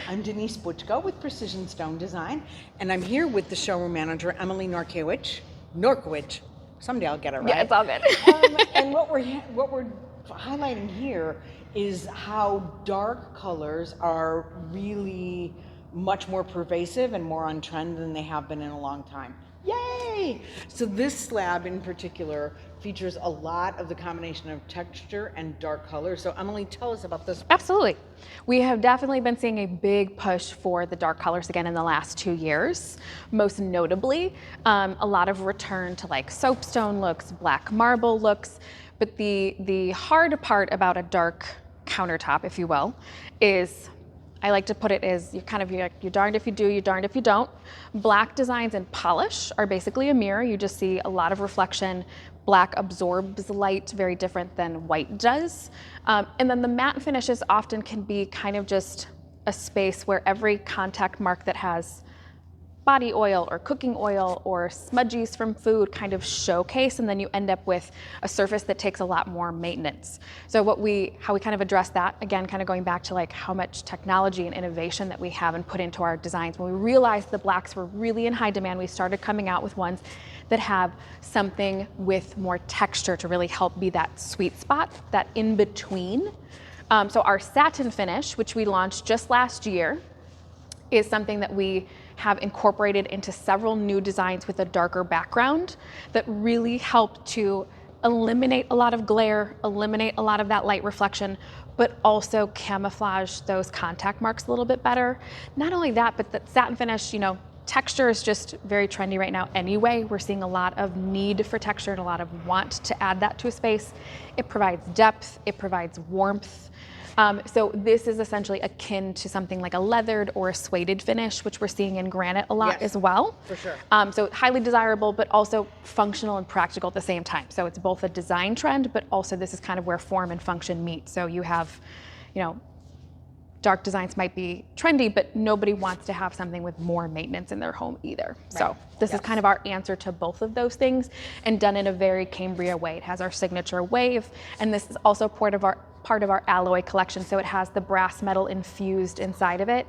I'm Denise Butchko with Precision Stone Design, and I'm here with the showroom manager, Emily Norkiewicz. Someday I'll get it right. Yeah, it's all good. And what we're highlighting here is how dark colors are really much more pervasive and more on trend than they have been in a long time. Yay! So this slab in particular features a lot of the combination of texture and dark color. So Emily, tell us about this. Absolutely. We have definitely been seeing a big push for the dark colors again in the last 2 years. Most notably, a lot of return to like soapstone looks, black marble looks. But the hard part about a dark countertop, if you will, is I like to put it as you're darned if you do, you're darned if you don't. Black designs and polish are basically a mirror. You just see a lot of reflection. Black absorbs light very different than white does. And then the matte finishes often can be kind of just a space where every contact mark that has body oil or cooking oil or smudgies from food kind of showcase, and then you end up with a surface that takes a lot more maintenance. So how we kind of address that, again, kind of going back to like how much technology and innovation that we have and put into our designs. When we realized the blacks were really in high demand, we started coming out with ones that have something with more texture to really help be that sweet spot, that in between. So our satin finish, which we launched just last year, is something that we have incorporated into several new designs with a darker background that really help to eliminate a lot of glare, eliminate a lot of that light reflection, but also camouflage those contact marks a little bit better. Not only that, but the satin finish, texture is just very trendy right now anyway. We're seeing a lot of need for texture and a lot of want to add that to a space. It provides depth, it provides warmth. So this is essentially akin to something like a leathered or a suede finish, which we're seeing in granite a lot as well. For sure. So highly desirable, but also functional and practical at the same time. So it's both a design trend, but also this is kind of where form and function meet. So you have, dark designs might be trendy, but nobody wants to have something with more maintenance in their home either. Right. So this is kind of our answer to both of those things, and done in a very Cambria way. It has our signature wave, and this is also part of our alloy collection. So it has the brass metal infused inside of it.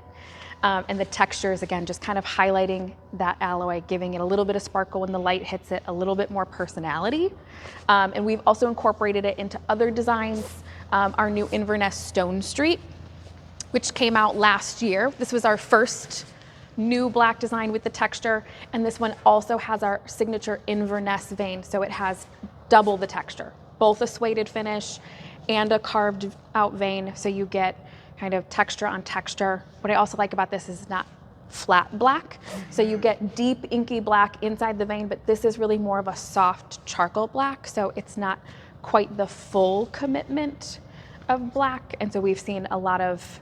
And the textures, again, just kind of highlighting that alloy, giving it a little bit of sparkle when the light hits it, a little bit more personality. And we've also incorporated it into other designs. Our new Inverness Stone Street, which came out last year. This was our first new black design with the texture, and this one also has our signature Inverness vein, so it has double the texture, both a suede finish and a carved out vein, so you get kind of texture on texture. What I also like about this is not flat black, so you get deep inky black inside the vein, but this is really more of a soft charcoal black, so it's not quite the full commitment of black. And so we've seen a lot of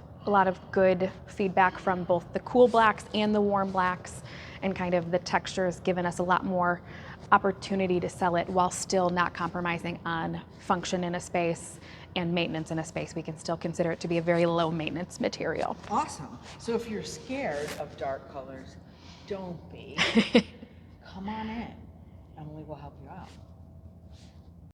good feedback from both the cool blacks and the warm blacks, and kind of the textures given us a lot more opportunity to sell it while still not compromising on function in a space and maintenance in a space. We can still consider it to be a very low maintenance material. Awesome. So if you're scared of dark colors, don't be. Come on in. Emily will help you out.